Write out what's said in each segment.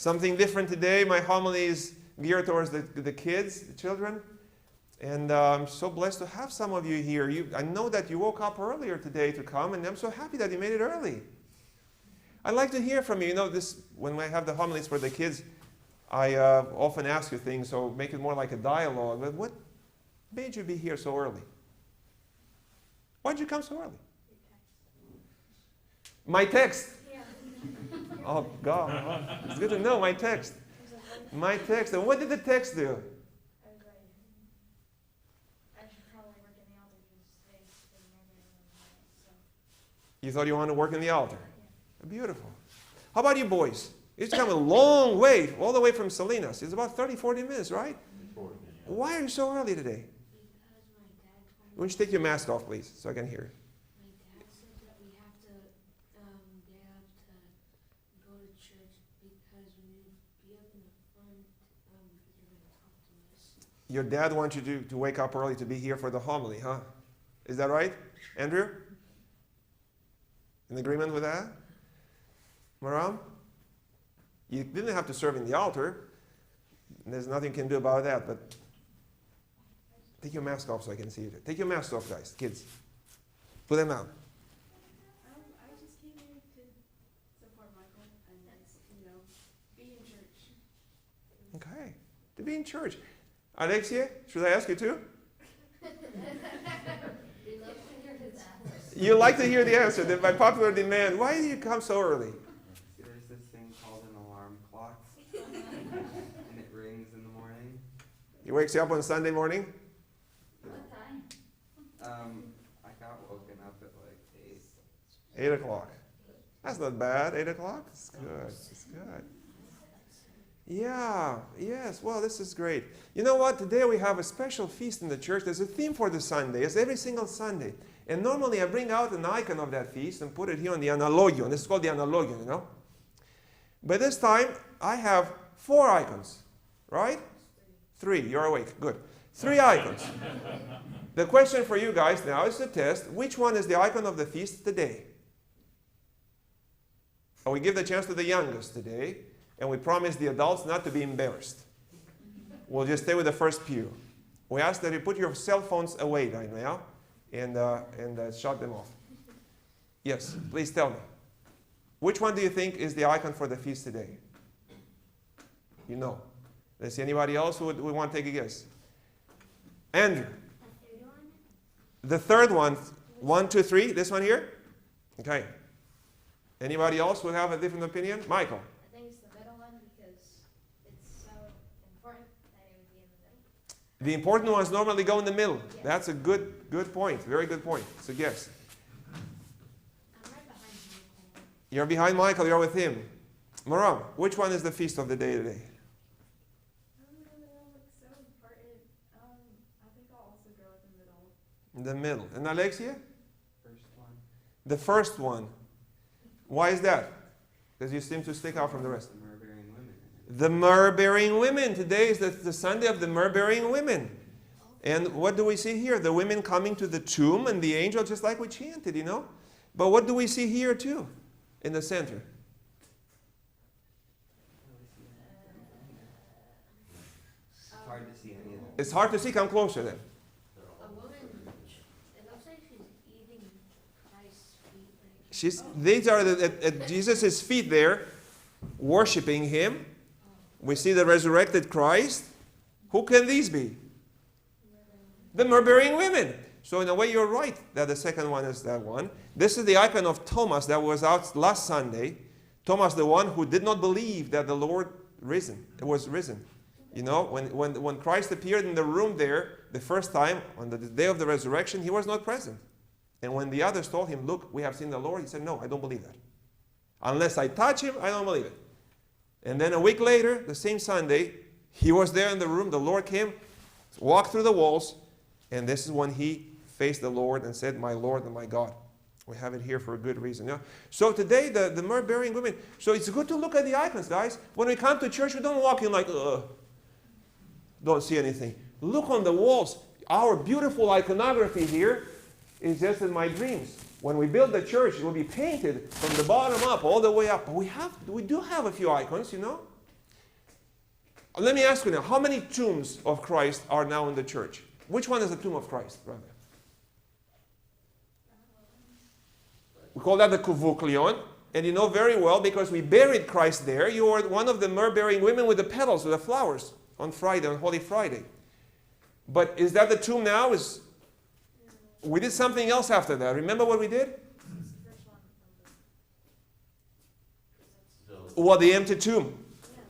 Something different today. My homily is geared towards the kids, the children. And I'm so blessed to have some of you here. I know that you woke up earlier today to come, and I'm so happy that you made it early. I'd like to hear from you. You know, when I have the homilies for the kids, I often ask you things, so make it more like a dialogue. But what made you be here so early? Why did you come so early? My text. Yeah. Oh, God. It's good to know my text. My text. And what did the text do? I was like, I should probably work in the altar because they didn't remember anything. So. You thought you wanted to work in the altar? Yeah. Beautiful. How about you boys? It's come a long way, all the way from Salinas. It's about 30, 40 minutes, right? 40. Why are you so early today? Because my dad told me. Why don't you take your mask off, please, so I can hear. My dad said that we have to get up to go to church because we need to be up in the front because you're going to talk to us. Your dad wants you to wake up early to be here for the homily, huh? Is that right, Andrew? In agreement with that? Maram? You didn't have to serve in the altar. There's nothing you can do about that, but take your mask off so I can see you. Take your mask off, guys, kids. Put them out. I just came here to support Michael and, be in church. Okay. To be in church. Alexia, should I ask you too? You like to hear the answer. That by popular demand, why do you come so early? There's this thing called an alarm clock, and it rings in the morning. He wakes you up on Sunday morning? What time? I got woken up at like 8. 8 o'clock. That's not bad. 8 o'clock? It's good. It's good. Yeah, yes. Well, this is great. You know what? Today we have a special feast in the church. There's a theme for the Sunday. It's every single Sunday. And normally I bring out an icon of that feast and put it here on the analogion. This is called the analogion, you know. But this time I have 4 icons, right? 3. You're awake. Good. 3 icons. The question for you guys now is to test which one is the icon of the feast today. And we give the chance to the youngest today, and we promise the adults not to be embarrassed. We'll just stay with the first pew. We ask that you put your cell phones away right now and shut them off. Yes, please tell me. Which one do you think is the icon for the feast today? You know. Let's see, anybody else who would want to take a guess? Andrew. The third one. 1, 2, 3. This one here? Okay. Anybody else who have a different opinion? Michael. I think it's the middle one because it's so important that it would be in the middle. The important ones normally go in the middle. Yeah. That's a good point. Very good point. It's a guess. I'm right behind Michael. You're behind Michael. You're with him. Maram, which one is the feast of the day today? They all look so important. I think I'll also go with the middle. In the middle. And Alexia? First one. The first one. Why is that? Because you seem to stick out from the rest. The Myrrh-bearing women. The Myrrh-bearing women. Today is the Sunday of the Myrrh-bearing women. And what do we see here? The women coming to the tomb and the angel, just like we chanted, you know. But what do we see here too? In the center. It's hard to see any of them. It's hard to see. Come closer then. A woman, it looks like she's eating Christ's feet. These are at Jesus' feet there, worshiping him. We see the resurrected Christ. Who can these be? The Myrrh-bearing women. So in a way you're right that the second one is that one. This is the icon of Thomas that was out last Sunday. Thomas, the one who did not believe that the Lord was risen. You know, when Christ appeared in the room there the first time on the day of the resurrection, he was not present. And when the others told him, look, we have seen the Lord, he said, no, I don't believe that. Unless I touch him, I don't believe it. And then a week later, the same Sunday, he was there in the room, the Lord came, walked through the walls, and this is when he faced the Lord and said, my Lord and my God. We have it here for a good reason. Yeah? So today, the Myrrh-bearing women, so it's good to look at the icons, guys. When we come to church, we don't walk in like, don't see anything. Look on the walls. Our beautiful iconography here is just in my dreams. When we build the church, it will be painted from the bottom up, all the way up. But we do have a few icons, you know. Let me ask you now, how many tombs of Christ are now in the church? Which one is the tomb of Christ, brother? We call that the Kuvuklion, and you know very well because we buried Christ there. You were one of the myrrh-bearing women with the petals, with the flowers on Friday, on Holy Friday. But is that the tomb now? We did something else after that. Remember what we did? Well, the empty tomb.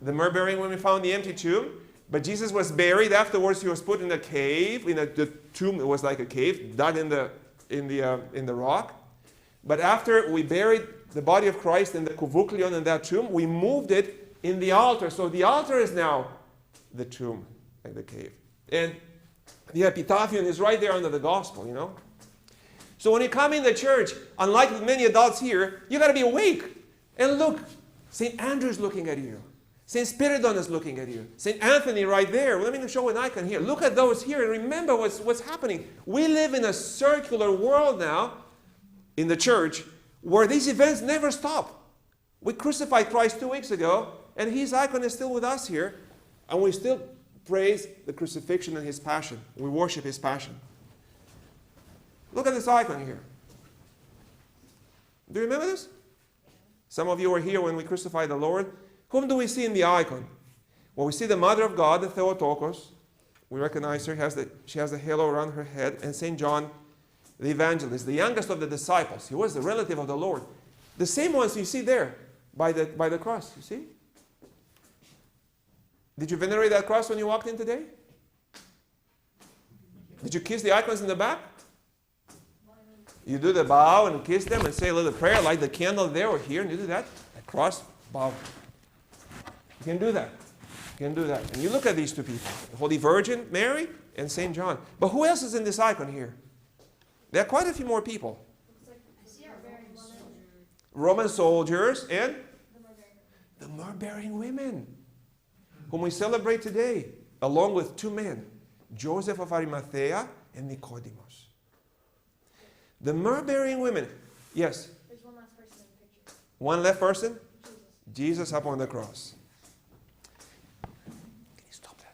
The myrrh-bearing women found the empty tomb, but Jesus was buried. Afterwards, he was put in a cave. The tomb, it was like a cave, dug in the rock. But after we buried the body of Christ in the Kuvuklion in that tomb, we moved it in the altar. So the altar is now the tomb, like the cave. And the epitaphion is right there under the gospel, you know. So when you come in the church, unlike many adults here, you got to be awake. And look, St. Andrew's looking at you. St. Spiridon is looking at you. St. Anthony right there. Let me show an icon here. Look at those here and remember what's happening. We live in a circular world now in the church where these events never stop. We crucified Christ 2 weeks ago and his icon is still with us here and we still praise the crucifixion and his passion. We worship his passion. Look at this icon here. Do you remember this? Some of you were here when we crucified the Lord. Whom do we see in the icon? Well, we see the Mother of God, the Theotokos. We recognize her. She has a halo around her head. And St. John, the evangelist, the youngest of the disciples. He was the relative of the Lord. The same ones you see there by the cross. You see? Did you venerate that cross when you walked in today? Did you kiss the icons in the back? You do the bow and kiss them and say a little prayer, light the candle there or here, and you do that. A cross, bow. You can do that. You can do that. And you look at these two people, the Holy Virgin Mary and St. John. But who else is in this icon here? There are quite a few more people. Roman soldiers and the myrrh-bearing women, whom we celebrate today, along with two men, Joseph of Arimathea and Nicodemus. The myrrh-bearing women. Yes? There's one last person in the picture. One left person? Jesus up on the cross. Can you stop that?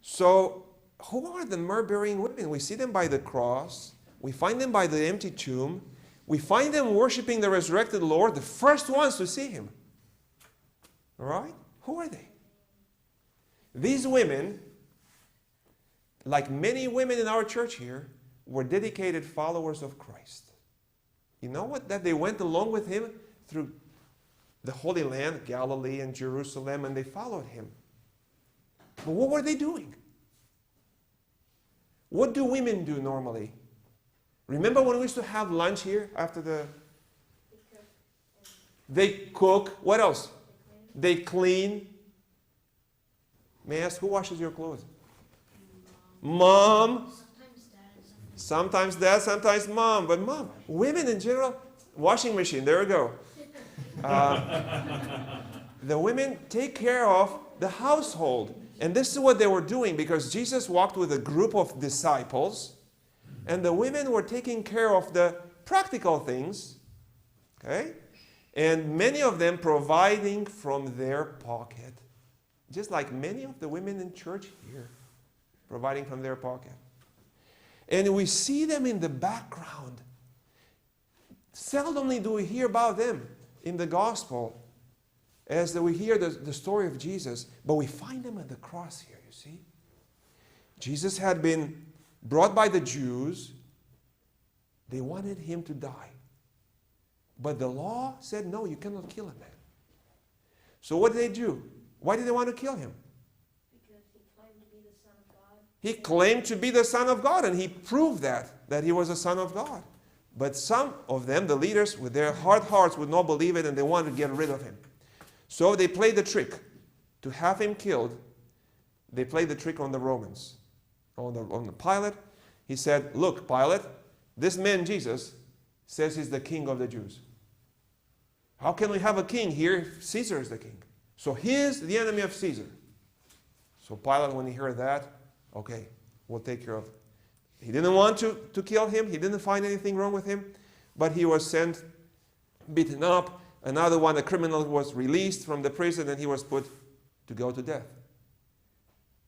So, who are the myrrh-bearing women? We see them by the cross. We find them by the empty tomb. We find them worshiping the resurrected Lord, the first ones to see him. All right? Who are they? These women, like many women in our church here, were dedicated followers of Christ. You know what? That they went along with him through the Holy Land, Galilee and Jerusalem, and they followed him. But what were they doing? What do women do normally? Remember when we used to have lunch here after the... They cook. What else? They clean. May I ask, who washes your clothes? Mom. Sometimes dad, sometimes mom. But mom, women in general, washing machine, there we go. The women take care of the household. And this is what they were doing because Jesus walked with a group of disciples and the women were taking care of the practical things. Okay? And many of them providing from their pocket. Just like many of the women in church here, providing from their pocket. And we see them in the background. Seldomly do we hear about them in the gospel as we hear the story of Jesus. But we find them at the cross here, you see. Jesus had been brought by the Jews. They wanted him to die. But the law said, no, you cannot kill a man. So what did they do? Why did they want to kill him? Because he claimed to be the Son of God. He claimed to be the Son of God, and he proved that he was a Son of God. But some of them, the leaders, with their hard hearts, would not believe it, and they wanted to get rid of him. So they played the trick. To have him killed, they played the trick on the Romans. On the Pilate, he said, look, Pilate, this man Jesus says he's the king of the Jews. How can we have a king here if Caesar is the king? So he is the enemy of Caesar. So Pilate, when he heard that, okay, we'll take care of it. He didn't want to kill him. He didn't find anything wrong with him. But he was sent, beaten up. Another one, a criminal, was released from the prison and he was put to go to death.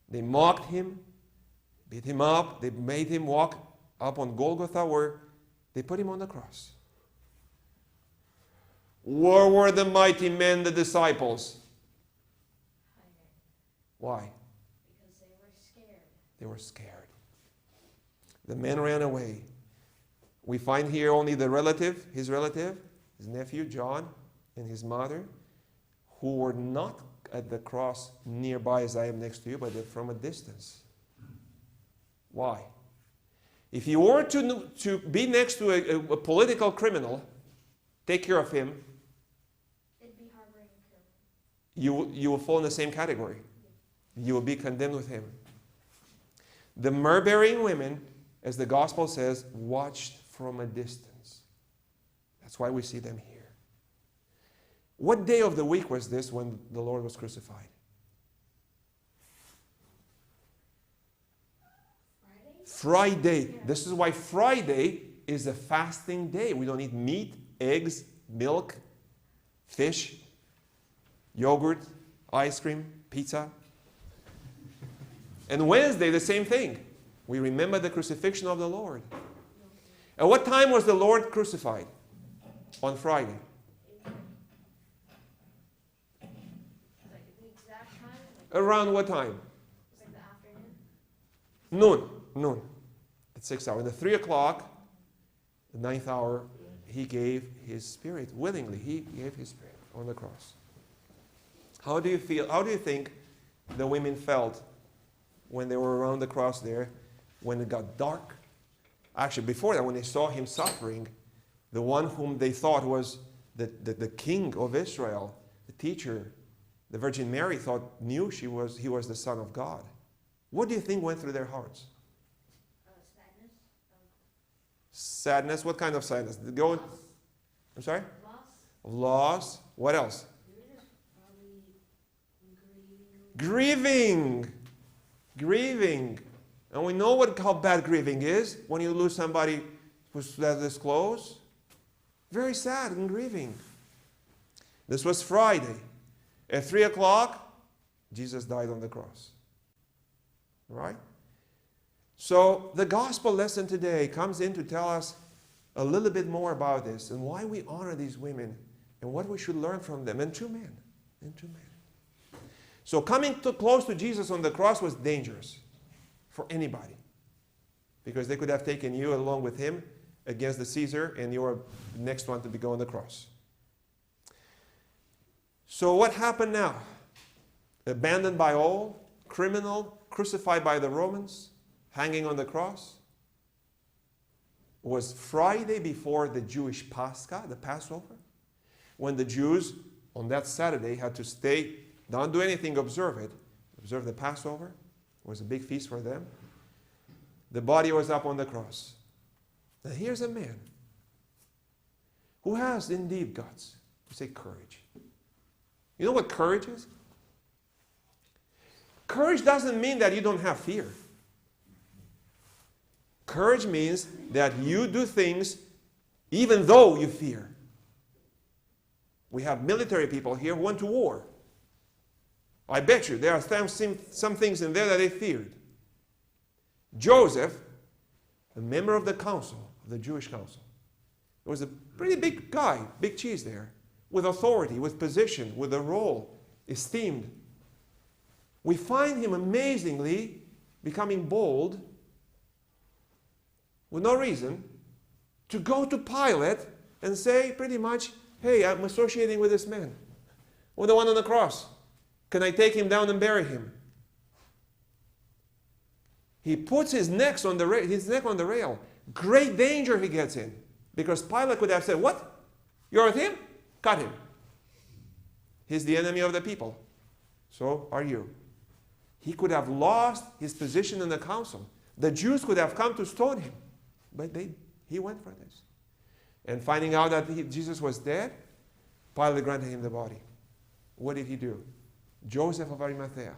They mocked him, beat him up. They made him walk up on Golgotha, where they put him on the cross. Where were the mighty men, the disciples? Why? Because they were scared. They were scared. The men ran away. We find here only the relative, his nephew John, and his mother, who were not at the cross nearby as I am next to you, but they're from a distance. Why? If you were to be next to a political criminal, take care of him, It'd be harboring a criminal. you will fall in the same category. You will be condemned with him. The myrrh-bearing women, as the gospel says, watched from a distance. That's why we see them here. What day of the week was this when the Lord was crucified? Friday. This is why Friday is a fasting day. We don't eat meat, eggs, milk, fish, yogurt, ice cream, pizza. And Wednesday, the same thing. We remember the crucifixion of the Lord. At what time was the Lord crucified? On Friday. Like the exact time? Around what time? Like the afternoon? Noon. At 6 hours. In the 3 o'clock, the 9th hour, he gave his spirit. Willingly, he gave his spirit on the cross. How do you feel? How do you think the women felt when they were around the cross there, when it got dark? Actually, before that, when they saw him suffering, the one whom they thought was the king of Israel, the teacher, the Virgin Mary, knew he was the Son of God. What do you think went through their hearts? Sadness. Sadness. What kind of sadness? Loss. I'm sorry? Loss. Loss. What else? They were just probably grieving. Grieving. And we know how bad grieving is when you lose somebody who's this close. Very sad and grieving. This was Friday. At 3 o'clock, Jesus died on the cross. Right? So the gospel lesson today comes in to tell us a little bit more about this and why we honor these women and what we should learn from them, and two men. So coming too close to Jesus on the cross was dangerous for anybody, because they could have taken you along with him against the Caesar, and you were the next one to be going on the cross. So what happened now? Abandoned by all, criminal, crucified by the Romans, hanging on the cross. It was Friday before the Jewish Pascha, the Passover, when the Jews on that Saturday had to stay, don't do anything, observe the Passover. It was a big feast for them. The body was up on the cross. Now here's a man who has indeed guts. We say courage. You know what courage is? Courage doesn't mean that you don't have fear. Courage means that you do things even though you fear. We have military people here who went to war. I bet you there are some things in there that they feared. Joseph, a member of the council, of the Jewish council, was a pretty big guy, big cheese there, with authority, with position, with a role, esteemed. We find him amazingly becoming bold, with no reason, to go to Pilate and say pretty much, hey, I'm associating with this man, with the one on the cross. Can I take him down and bury him? He puts his neck on the rail. Great danger he gets in. Because Pilate could have said, what? You're with him? Cut him. He's the enemy of the people. So are you. He could have lost his position in the council. The Jews could have come to stone him. But he went for this. And finding out that Jesus was dead, Pilate granted him the body. What did he do? Joseph of Arimathea,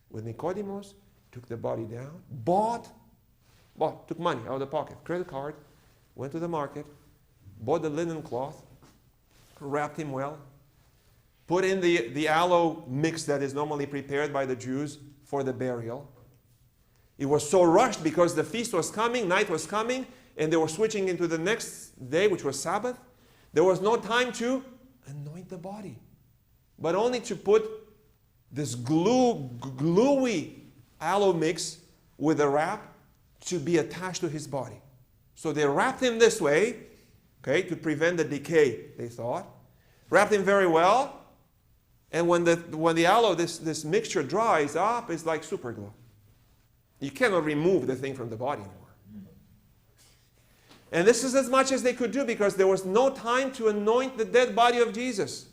with Nicodemus, took the body down, took money out of the pocket, credit card, went to the market, bought the linen cloth, wrapped him well, put in the aloe mix that is normally prepared by the Jews for the burial. It was so rushed because the feast was coming, night was coming, and they were switching into the next day, which was Sabbath. There was no time to anoint the body, but only to put this gluey aloe mix with a wrap to be attached to his body. So they wrapped him this way, okay, to prevent the decay, they thought. Wrapped him very well, and when the aloe, this mixture dries up, it's like super glue. You cannot remove the thing from the body anymore. And this is as much as they could do because there was no time to anoint the dead body of Jesus.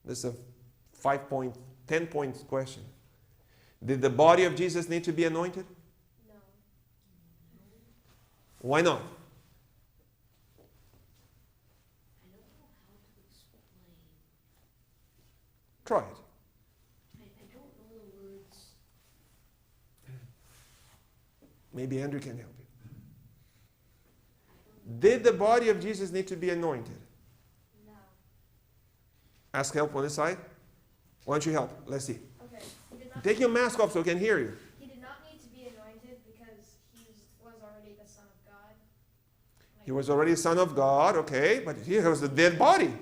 This is a 10-point question. Did the body of Jesus need to be anointed? No. Why not? I don't know how to explain. Try it. I don't know the words. Maybe Andrew can help you. Did the body of Jesus need to be anointed? No. Ask help on this side. Why don't you help? Let's see. Okay. He did not, Take your mask off so I can hear you. he did not need to be anointed because he was already the Son of God. He was already a son of God, okay, but here was a dead body.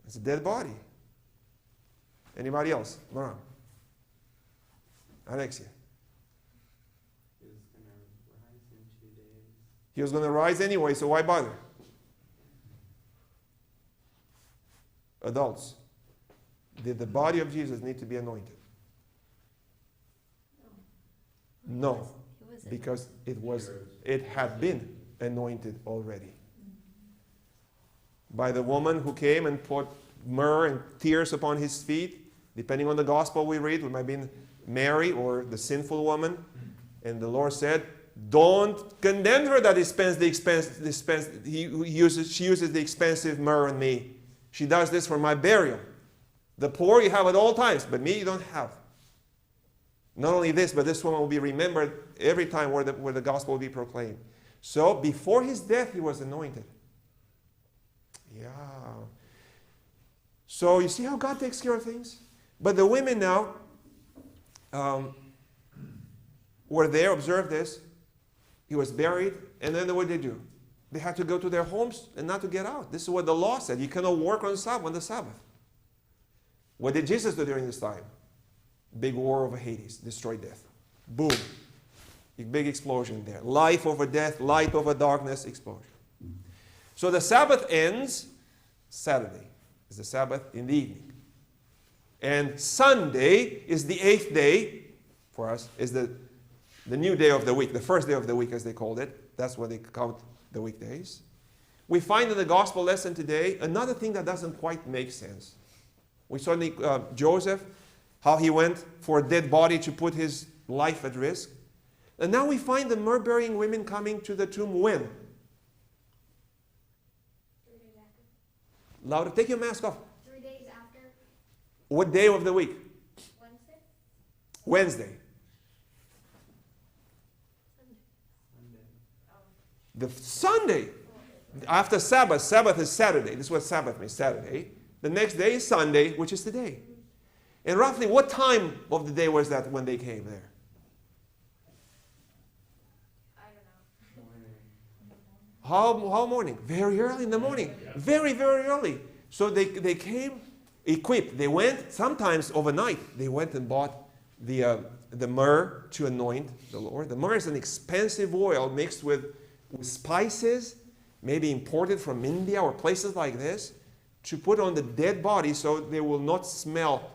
It's a dead body. Anybody else? Maram. Alexia. He was going to rise in 2 days. He was going to rise anyway, so why bother? Adults. Did the body of Jesus need to be anointed? No, because it had been anointed already. By the woman who came and put myrrh and tears upon his feet. Depending on the gospel we read, it might have been Mary or the sinful woman. And the Lord said, don't condemn her that she uses the expensive myrrh on me. She does this for my burial. The poor you have at all times, but me you don't have. Not only this, but this woman will be remembered every time where the gospel will be proclaimed. So before his death, he was anointed. Yeah. So you see how God takes care of things? But the women now were there, observe this. He was buried, and then what did they do? They had to go to their homes and not to get out. This is what the law said. You cannot work on the Sabbath. What did Jesus do during this time? Big war over Hades, destroy death. Boom. A big explosion there. Life over death, light over darkness, explosion. So the Sabbath ends Saturday. It's the Sabbath in the evening. And Sunday is the 8th day for us, is the new day of the week, the first day of the week as they called it. That's what they count the weekdays. We find in the gospel lesson today another thing that doesn't quite make sense. We saw Joseph, how he went for a dead body to put his life at risk. And now we find the myrrh-bearing women coming to the tomb when? 3 days after. Louder, take your mask off. 3 days after. What day of the week? Wednesday. Wednesday. Sunday. Oh. The Sunday. After Sabbath. Sabbath is Saturday. This is what Sabbath means, Saturday. The next day is Sunday, which is today. And roughly what time of the day was that when they came there? I don't know. How morning? Very early in the morning. Very, very early. So they came equipped. They went, sometimes overnight, they went and bought the myrrh to anoint the Lord. The myrrh is an expensive oil mixed with spices, maybe imported from India or places like this, to put on the dead body so they will not smell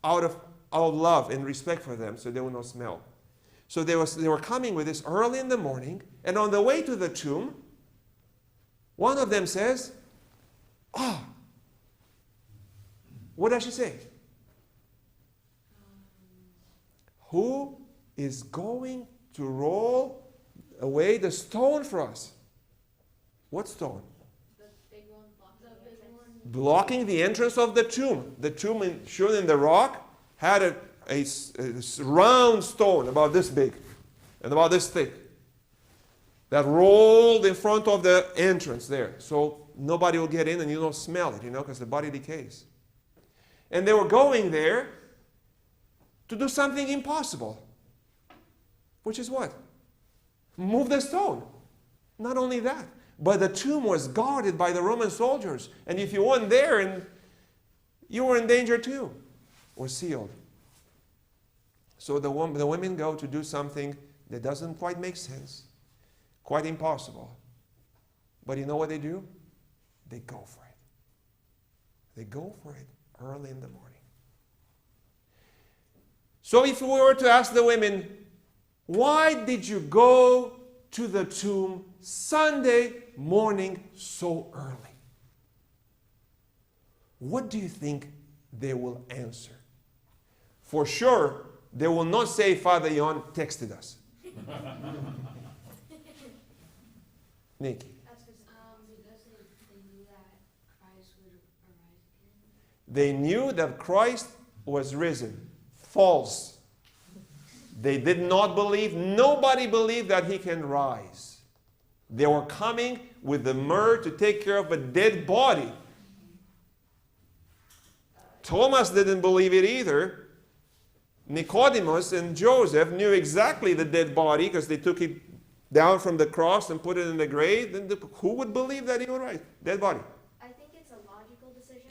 out of love and respect for them, so they will not smell. So they were coming with this early in the morning, and on the way to the tomb, one of them says, what does she say? Who is going to roll away the stone for us? What stone? The big one blocking the big one. Blocking the entrance of the tomb. The tomb, shown in the rock, had a round stone about this big and about this thick that rolled in front of the entrance there. So nobody will get in and you don't smell it, because the body decays. And they were going there, to do something impossible. Which is what? Move the stone. Not only that, but the tomb was guarded by the Roman soldiers. And if you weren't there, and you were in danger too. Or sealed. So the women go to do something that doesn't quite make sense. Quite impossible. But you know what they do? They go for it. They go for it early in the morning. So if we were to ask the women, why did you go to the tomb Sunday morning so early? What do you think they will answer? For sure, they will not say Father Jan texted us. Nikki. That's because they knew that Christ would arise again. They knew that Christ was risen. False. They did not believe, nobody believed that he can rise. They were coming with the myrrh to take care of a dead body. Thomas didn't believe it either. Nicodemus and Joseph knew exactly the dead body because they took it down from the cross and put it in the grave. Then who would believe that he would rise? Dead body. I think it's a logical decision.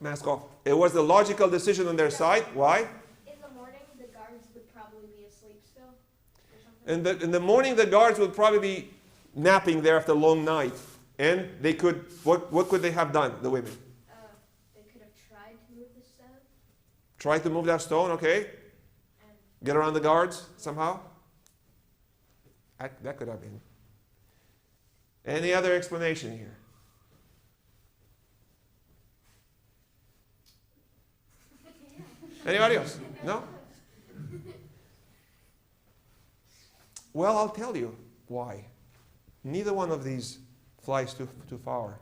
Mask off. It was the logical decision on their side. Why? In the morning, the guards would probably be asleep still, or something. In the morning, the guards would probably be napping there after a long night. And they could, what could they have done, the women? They could have tried to move the stone. Try to move that stone, okay? And Get around the guards somehow? That could have been. Any other explanation here? Anybody else? No? Well, I'll tell you why. Neither one of these flies too far.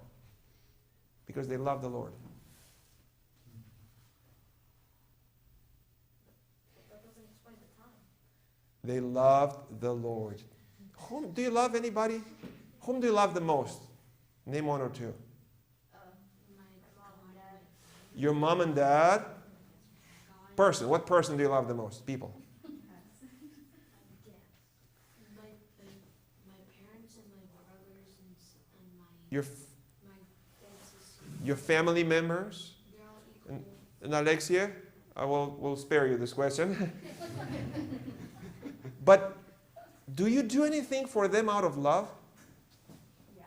Because they love the Lord. that doesn't explain the time. They loved the Lord. Do you love anybody? Whom do you love the most? Name one or two. My mom and dad. Your mom and dad? God. Person. What person do you love the most? People. My parents and my brothers and my Your, my dad's sister. your family members? They're all equal. And Alexia? I will spare you this question. But do you do anything for them out of love? Yeah.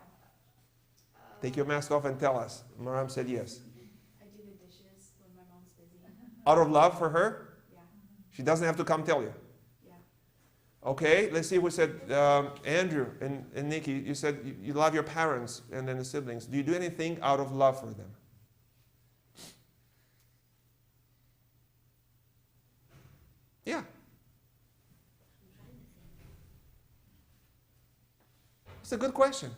Take your mask off and tell us. Maram said yes. I do the dishes when my mom's busy. Out of love for her? Yeah. She doesn't have to come tell you. Yeah. Okay, let's see who said, Andrew and Nikki, you said you love your parents and then the siblings. Do you do anything out of love for them? Yeah. It's a good question.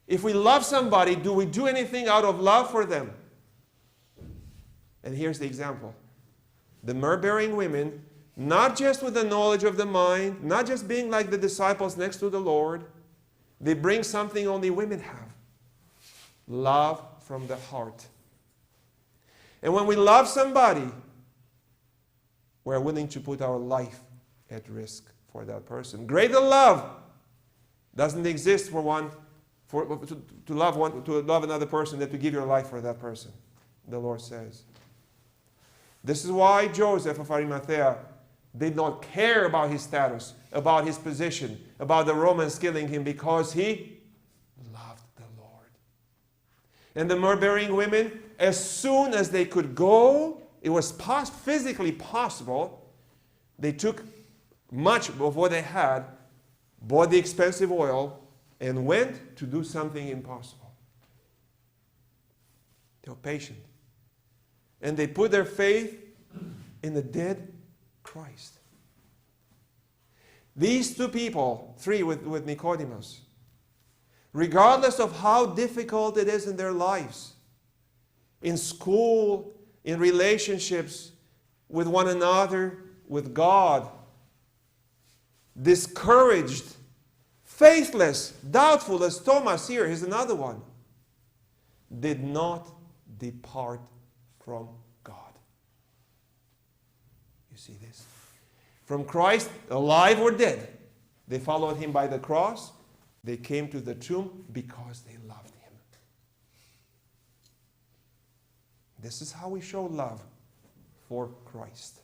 If we love somebody, do we do anything out of love for them? And here's the example. The myrrh-bearing women, not just with the knowledge of the mind, not just being like the disciples next to the Lord, they bring something only women have. Love from the heart. And when we love somebody, we're willing to put our life at risk for that person. Greater love doesn't exist for one, to love another person than to give your life for that person, the Lord says. This is why Joseph of Arimathea did not care about his status, about his position, about the Romans killing him, because he loved the Lord. And the myrrh-bearing women, as soon as they could go, it was physically possible, they took much of what they had, bought the expensive oil, and went to do something impossible. They were patient. And they put their faith in the dead Christ. These two people, three with Nicodemus, regardless of how difficult it is in their lives, in school, in relationships, with one another, with God, discouraged, faithless, doubtful, as Thomas here, here's another one, did not depart from God. You You see this? From Christ, alive or dead, they followed him by the cross. They came to the tomb because they loved him. This is how we show love for Christ.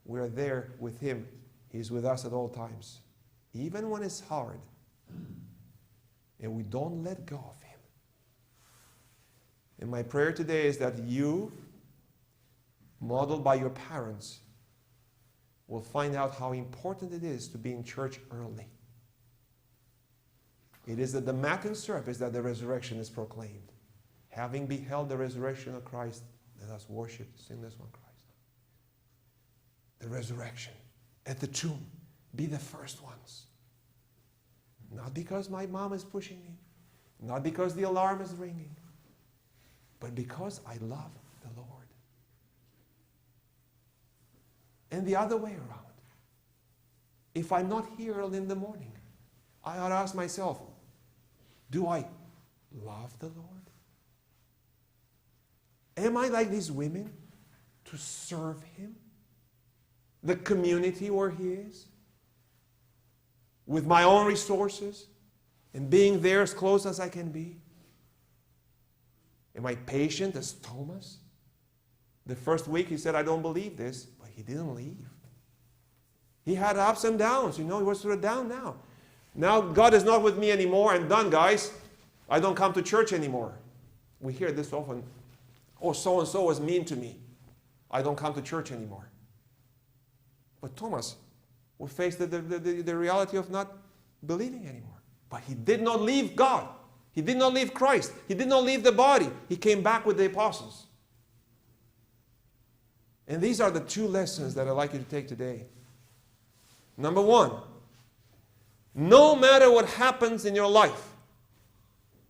We are there with him. He's with us at all times, even when it's hard. And we don't let go of him. And my prayer today is that you, modeled by your parents, will find out how important it is to be in church early. It is at the matin service that the resurrection is proclaimed. Having beheld the resurrection of Christ, let us worship, sing this one, Christ. The resurrection at the tomb, be the first ones. Not because my mom is pushing me, not because the alarm is ringing, but because I love the Lord. And the other way around. If I'm not here early in the morning, I ought to ask myself, do I love the Lord? Am I like these women to serve him? The community where he is? With my own resources? And being there as close as I can be? Am I patient as Thomas? The first week he said, I don't believe this, but he didn't leave. He had ups and downs. He was sort of down now. Now God is not with me anymore. I'm done, guys. I don't come to church anymore. We hear this often. Oh, so-and-so was mean to me. I don't come to church anymore. But Thomas will face the reality of not believing anymore. But he did not leave God. He did not leave Christ. He did not leave the body. He came back with the apostles. And these are the two lessons that I'd like you to take today. Number one, no matter what happens in your life,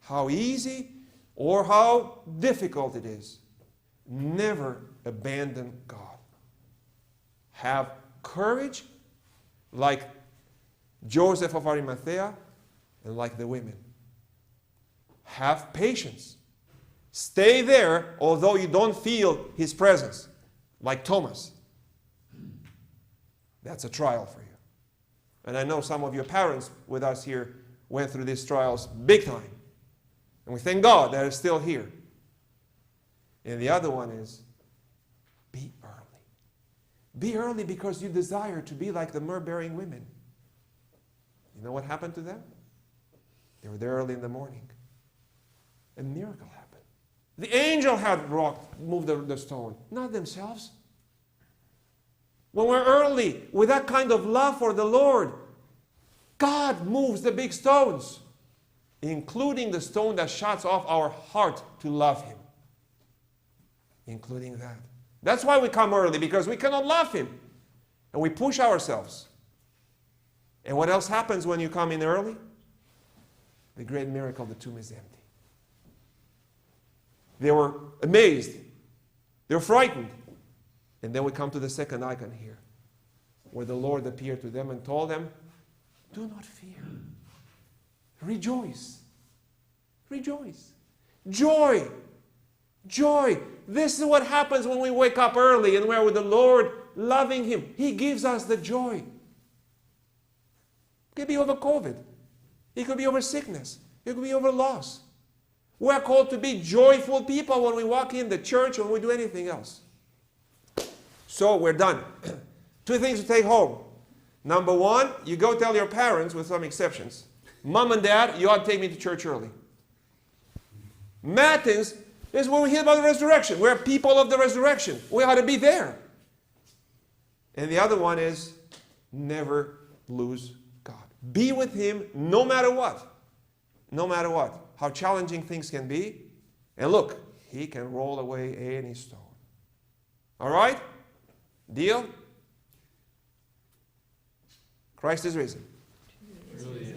how easy or how difficult it is, never abandon God. Have courage like Joseph of Arimathea and like the women. Have patience. Stay there although you don't feel his presence, like Thomas. That's a trial for you. And I know some of your parents with us here went through these trials big time. And we thank God that it's still here. And the other one is, be early. Be early because you desire to be like the myrrh-bearing women. You know what happened to them? They were there early in the morning. A miracle happened. The angel had moved the stone, not themselves. When we're early with that kind of love for the Lord, God moves the big stones, including the stone that shuts off our heart to love him. Including that. That's why we come early, because we cannot love him. And we push ourselves. And what else happens when you come in early? The great miracle, the tomb is empty. They were amazed. They were frightened. And then we come to the second icon here, where the Lord appeared to them and told them, do not fear. Rejoice. Rejoice. Joy. Joy. This is what happens when we wake up early and we're with the Lord, loving him. He gives us the joy. It could be over COVID. It could be over sickness. It could be over loss. We're called to be joyful people when we walk in the church, when we do anything else. So we're done. Two things to take home. Number one, you go tell your parents, with some exceptions, Mom and Dad, you ought to take me to church early. Matins is when we hear about the resurrection. We're people of the resurrection. We ought to be there. And the other one is, never lose God. Be with him no matter what. No matter what. How challenging things can be. And look, he can roll away any stone. All right? Deal? Christ is risen. Really